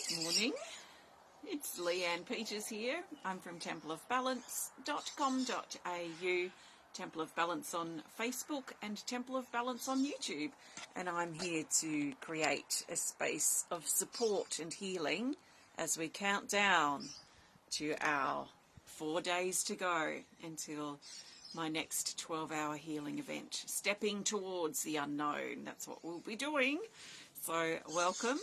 Good morning, it's Leanne Peters here. I'm from templeofbalance.com.au, Temple of Balance on Facebook and Temple of Balance on YouTube, and I'm here to create a space of support and healing as we count down to our 4 days to go until my next 12-hour healing event, stepping towards the unknown. That's what we'll be doing. So welcome.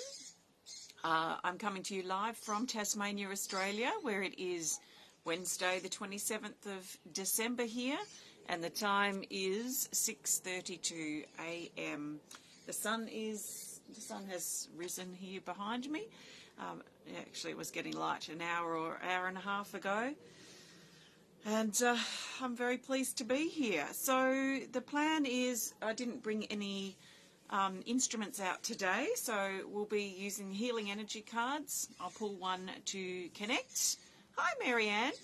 I'm coming to you live from Tasmania, Australia, where it is Wednesday the 27th of December here, and the time is 6:32 a.m. The sun has risen here behind me. Actually, it was getting light an hour or hour and a half ago, and I'm very pleased to be here. So the plan is, I didn't bring any instruments out today, so we'll be using healing energy cards. I'll pull one to connect. Hi, Marianne.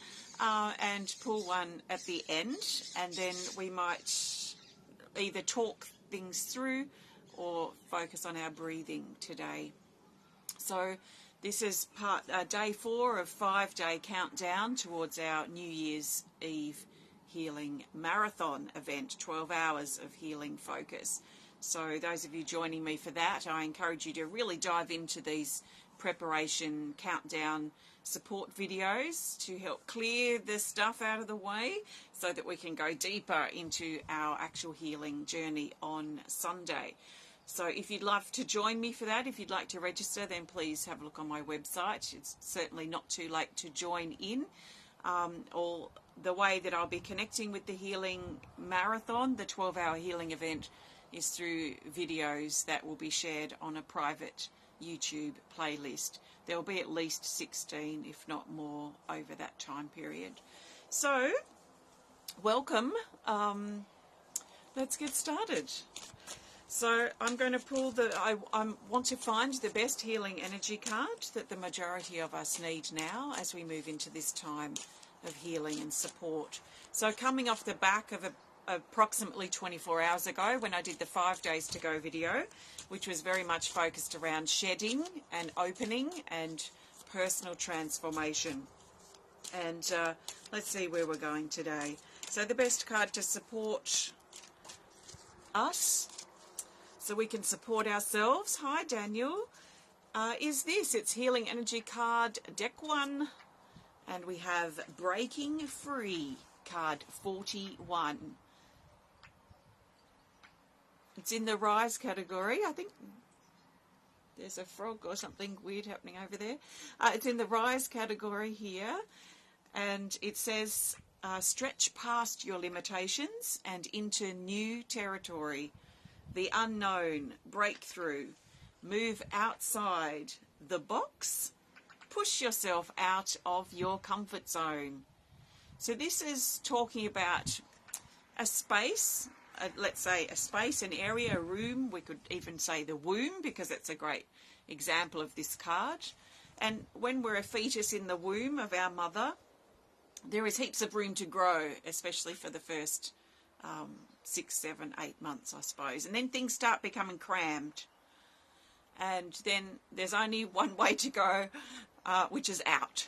And pull one at the end, and then we might either talk things through or focus on our breathing today. So this is day 4 of 5-day countdown towards our New Year's Eve healing marathon event, 12 hours of healing focus. So those of you joining me for that, I encourage you to really dive into these preparation countdown support videos to help clear the stuff out of the way so that we can go deeper into our actual healing journey on Sunday. So if you'd love to join me for that, if you'd like to register, then please have a look on my website. It's certainly not too late to join in. Or the way that I'll be connecting with the healing marathon, the 12-hour healing event, is through videos that will be shared on a private YouTube playlist. There will be at least 16, if not more, over that time period. So, welcome. Let's get started. So I'm going to pull I want to find the best healing energy card that the majority of us need now as we move into this time of healing and support. So coming off the back of approximately 24 hours ago when I did the 5 days to go video, which was very much focused around shedding and opening and personal transformation. And let's see where we're going today. So the best card to support us, so we can support ourselves, hi Daniel, is this. It's Healing Energy card deck 1, and we have Breaking Free card 41. It's in the Rise category. I think there's a frog or something weird happening over there. It's in the Rise category here, and it says stretch past your limitations and into new territory. The unknown, breakthrough, move outside the box, push yourself out of your comfort zone. So this is talking about a space, let's say a space, an area, a room. We could even say the womb, because it's a great example of this card. And when we're a fetus in the womb of our mother, there is heaps of room to grow, especially for the first 6, 7, 8 months, I suppose. And then things start becoming crammed. And then there's only one way to go, which is out.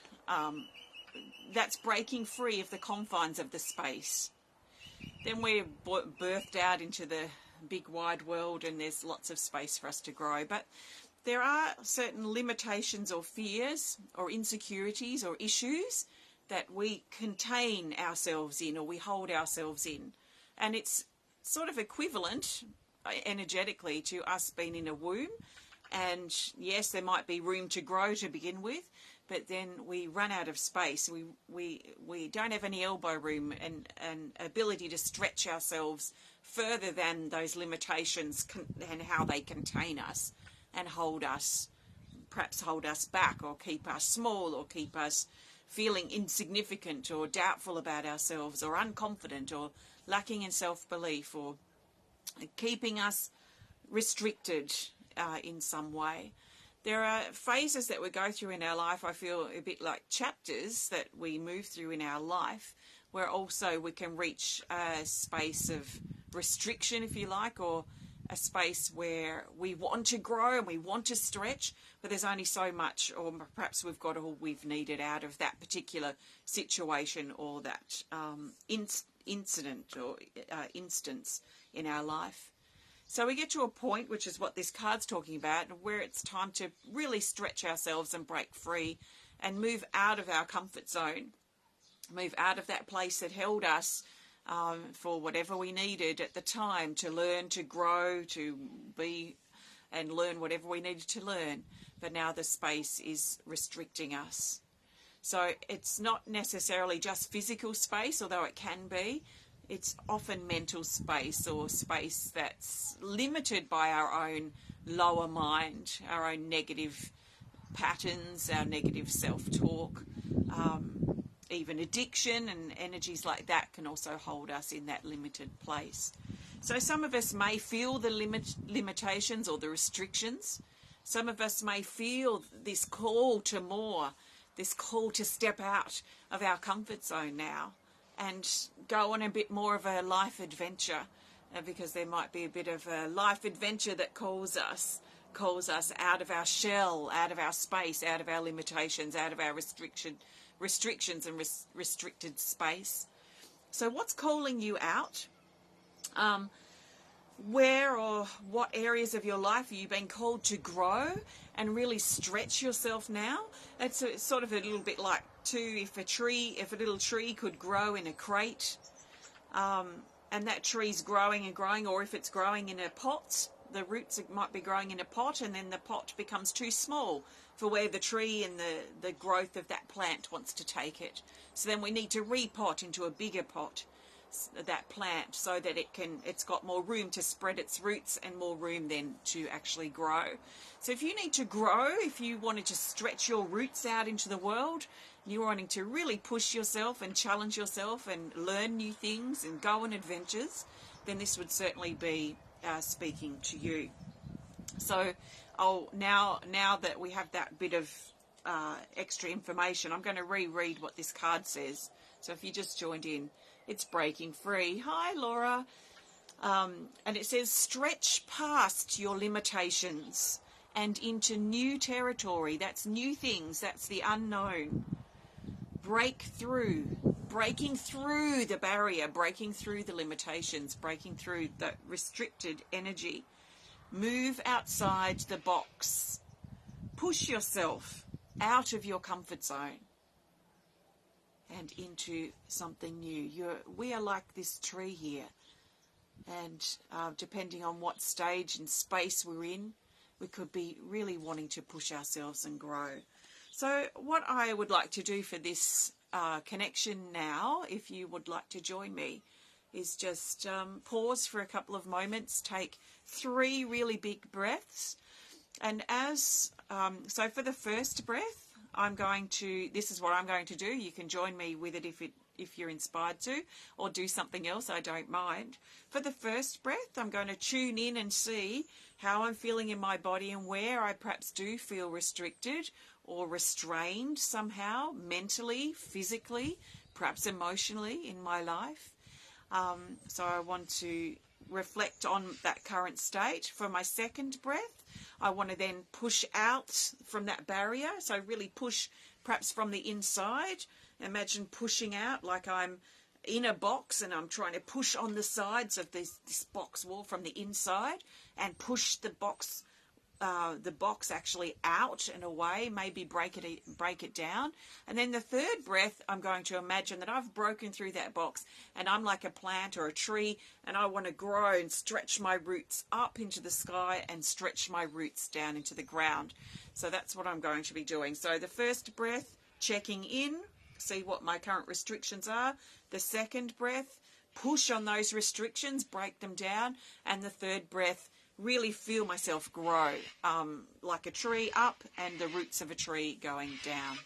That's breaking free of the confines of the space. Then we're birthed out into the big wide world, and there's lots of space for us to grow. But there are certain limitations or fears or insecurities or issues that we contain ourselves in, or we hold ourselves in. And it's sort of equivalent energetically to us being in a womb. And yes, there might be room to grow to begin with, but then we run out of space. We don't have any elbow room and ability to stretch ourselves further than those limitations and how they contain us and hold us, perhaps hold us back, or keep us small, or keep us feeling insignificant or doubtful about ourselves, or unconfident, or lacking in self-belief, or keeping us restricted in some way. There are phases that we go through in our life, I feel a bit like chapters that we move through in our life, where also we can reach a space of restriction, if you like, or a space where we want to grow and we want to stretch, but there's only so much, or perhaps we've got all we've needed out of that particular situation or that incident or instance in our life. So we get to a point, which is what this card's talking about, where it's time to really stretch ourselves and break free and move out of our comfort zone, move out of that place that held us for whatever we needed at the time to learn, to grow, to be and learn whatever we needed to learn. But now the space is restricting us. So it's not necessarily just physical space, although it can be. It's often mental space, or space that's limited by our own lower mind, our own negative patterns, our negative self-talk. Even addiction and energies like that can also hold us in that limited place. So some of us may feel the limitations or the restrictions. Some of us may feel this call to more, this call to step out of our comfort zone now and go on a bit more of a life adventure, because there might be a bit of a life adventure that calls us out of our shell, out of our space, out of our limitations, out of our restrictions and restricted space. So what's calling you out? Where or what areas of your life are you being called to grow and really stretch yourself now? It's sort of a little bit like if a little tree could grow in a crate, and that tree's growing and growing, or if it's growing in a pot, the roots might be growing in a pot, and then the pot becomes too small for where the tree and the growth of that plant wants to take it. So then we need to repot into a bigger pot, that plant, so that it's got more room to spread its roots and more room then to actually grow. So if you need to grow, if you wanted to stretch your roots out into the world, you're wanting to really push yourself and challenge yourself and learn new things and go on adventures, then this would certainly be speaking to you. So now that we have that bit of extra information, I'm going to reread what this card says. So if you just joined in, it's breaking free. Hi, Laura. And it says, stretch past your limitations and into new territory. That's new things. That's the unknown. Breaking through the barrier, breaking through the limitations, breaking through the restricted energy. Move outside the box. Push yourself out of your comfort zone and into something new. We are like this tree here, and depending on what stage and space we're in, we could be really wanting to push ourselves and grow. So what I would like to do for this connection now, if you would like to join me, is just pause for a couple of moments, take 3 really big breaths, and so for the first breath, this is what I'm going to do. You can join me with it if you're inspired to, or do something else, I don't mind. For the first breath, I'm going to tune in and see how I'm feeling in my body and where I perhaps do feel restricted or restrained somehow, mentally, physically, perhaps emotionally in my life. So I want to reflect on that current state. For my second breath, I want to then push out from that barrier. So really push perhaps from the inside. Imagine pushing out like I'm in a box and I'm trying to push on the sides of this box wall from the inside and push the box actually out and away, maybe break it down. And then the third breath, I'm going to imagine that I've broken through that box and I'm like a plant or a tree, and I want to grow and stretch my roots up into the sky and stretch my roots down into the ground. So that's what I'm going to be doing. So the first breath, checking in, see what my current restrictions are. The second breath, push on those restrictions, break them down. And the third breath, really feel myself grow like a tree up and the roots of a tree going down.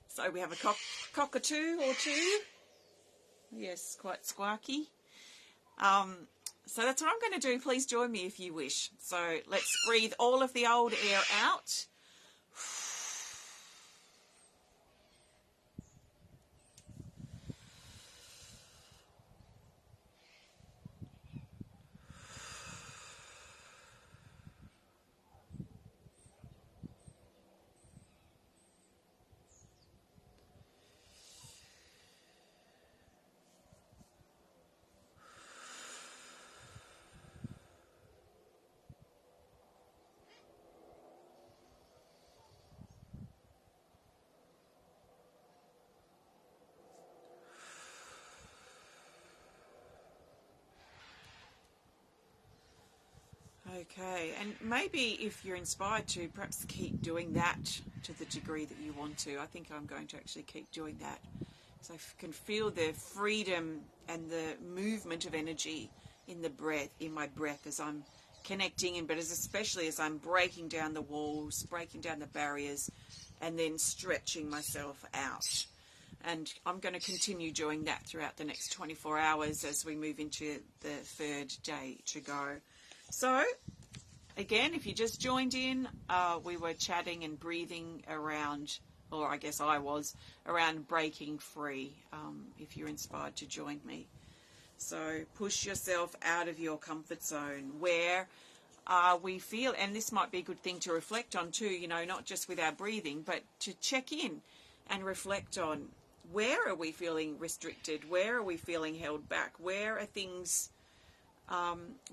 So we have a cockatoo or two. Yes, quite squawky. So that's what I'm going to do. Please join me if you wish. So let's breathe all of the old air out. Okay, and maybe if you're inspired to, perhaps keep doing that to the degree that you want to. I think I'm going to actually keep doing that. So I can feel the freedom and the movement of energy in the breath, in my breath, as I'm connecting in, but especially as I'm breaking down the walls, breaking down the barriers, and then stretching myself out. And I'm going to continue doing that throughout the next 24 hours as we move into the third day to go. So, again, if you just joined in, we were chatting and breathing around, or I guess I was, around breaking free, if you're inspired to join me. So push yourself out of your comfort zone. Where we feel, and this might be a good thing to reflect on too, you know, not just with our breathing, but to check in and reflect on, where are we feeling restricted? Where are we feeling held back? Where are things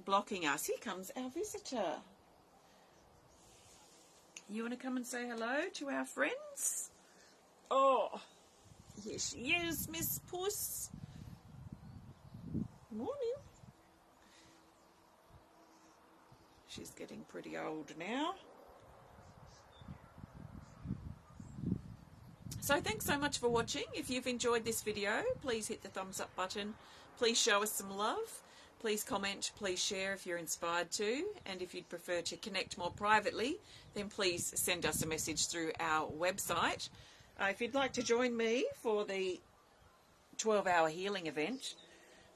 blocking us? Here comes our visitor. You want to come and say hello to our friends? Oh, here she is, Miss Puss. Morning. She's getting pretty old now. So thanks so much for watching. If you've enjoyed this video, please hit the thumbs up button. Please show us some love. Please comment, please share if you're inspired to. And if you'd prefer to connect more privately, then please send us a message through our website. If you'd like to join me for the 12-hour healing event,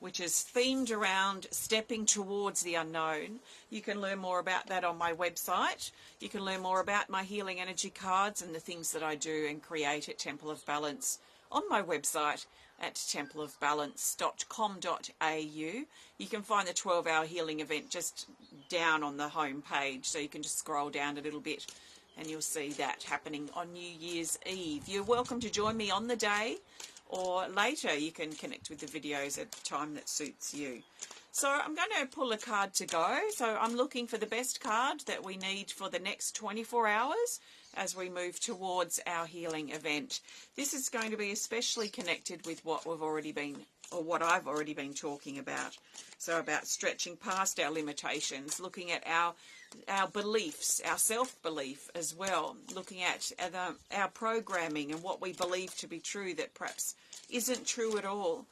which is themed around stepping towards the unknown, you can learn more about that on my website. You can learn more about my healing energy cards and the things that I do and create at Temple of Balance on my website at templeofbalance.com.au. You can find the 12-hour healing event just down on the home page, so you can just scroll down a little bit and you'll see that happening on New Year's Eve. You're welcome to join me on the day, or later you can connect with the videos at the time that suits you. So I'm going to pull a card to go. So I'm looking for the best card that we need for the next 24 hours as we move towards our healing event. This is going to be especially connected with what we've already been, or what I've already been talking about. So about stretching past our limitations, looking at our beliefs, our self-belief as well, looking at our programming and what we believe to be true that perhaps isn't true at all,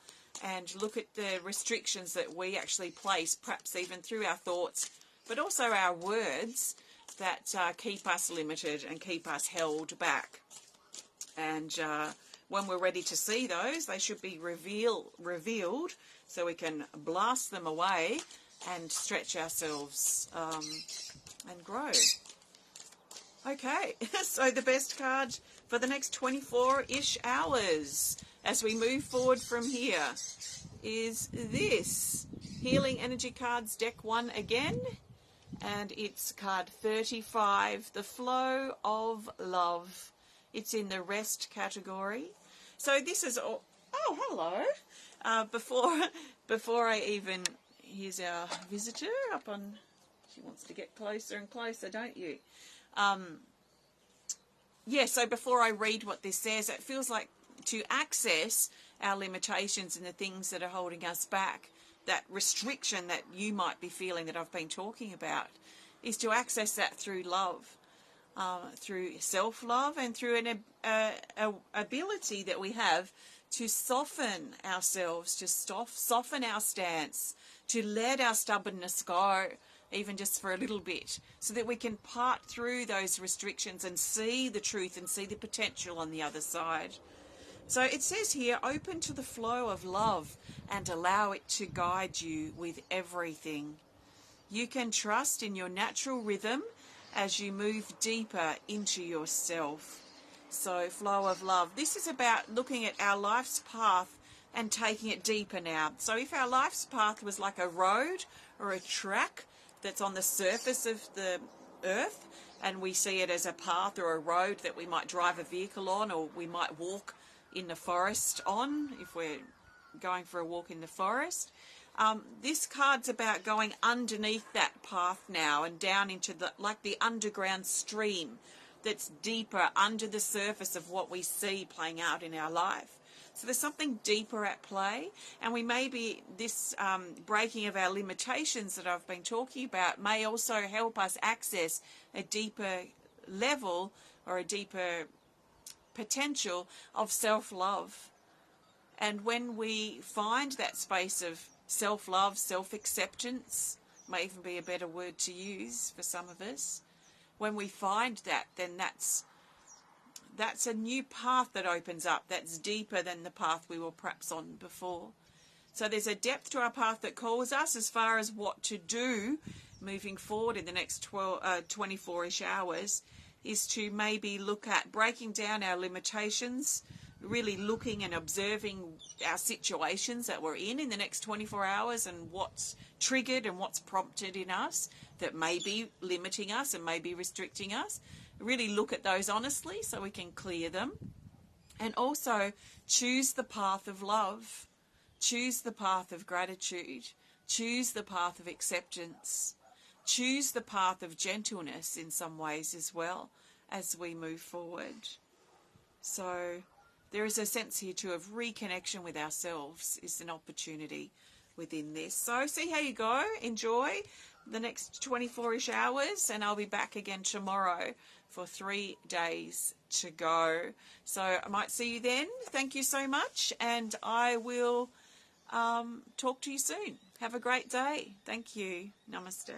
and look at the restrictions that we actually place, perhaps even through our thoughts, but also our words that keep us limited and keep us held back. And when we're ready to see those, they should be revealed so we can blast them away and stretch ourselves and grow. Okay, so the best card for the next 24-ish hours as we move forward from here is this. Healing Energy Cards Deck 1 again, and it's card 35, The Flow of Love. It's in the rest category. So this is all... Oh, hello. Before I even... Here's our visitor up on... She wants to get closer and closer, don't you? Yeah, so before I read what this says, it feels like to access our limitations and the things that are holding us back, that restriction that you might be feeling that I've been talking about, is to access that through love, through self-love, and through an ability that we have to soften ourselves, to soften our stance, to let our stubbornness go, even just for a little bit, so that we can part through those restrictions and see the truth and see the potential on the other side. So it says here, open to the flow of love and allow it to guide you with everything. You can trust in your natural rhythm as you move deeper into yourself. So flow of love. This is about looking at our life's path and taking it deeper now. So if our life's path was like a road or a track that's on the surface of the earth, and we see it as a path or a road that we might drive a vehicle on, or we might walk in the forest on if we're going for a walk in the forest. This card's about going underneath that path now and down into the underground stream that's deeper under the surface of what we see playing out in our life. So there's something deeper at play, and we may be, this breaking of our limitations that I've been talking about may also help us access a deeper level or a deeper potential of self-love. And when we find that space of self-love, self-acceptance, may even be a better word to use for some of us, when we find that, then that's a new path that opens up, that's deeper than the path we were perhaps on before. So there's a depth to our path that calls us as far as what to do moving forward in the next 24-ish hours, is to maybe look at breaking down our limitations, really looking and observing our situations that we're in the next 24 hours and what's triggered and what's prompted in us that may be limiting us and may be restricting us. Really look at those honestly so we can clear them. And also choose the path of love, choose the path of gratitude, choose the path of acceptance, choose the path of gentleness in some ways as well as we move forward. So there is a sense here too of reconnection with ourselves is an opportunity within this. So see how you go. Enjoy the next 24-ish hours, and I'll be back again tomorrow for 3 days to go. So I might see you then. Thank you so much, and I will talk to you soon. Have a great day. Thank you. Namaste.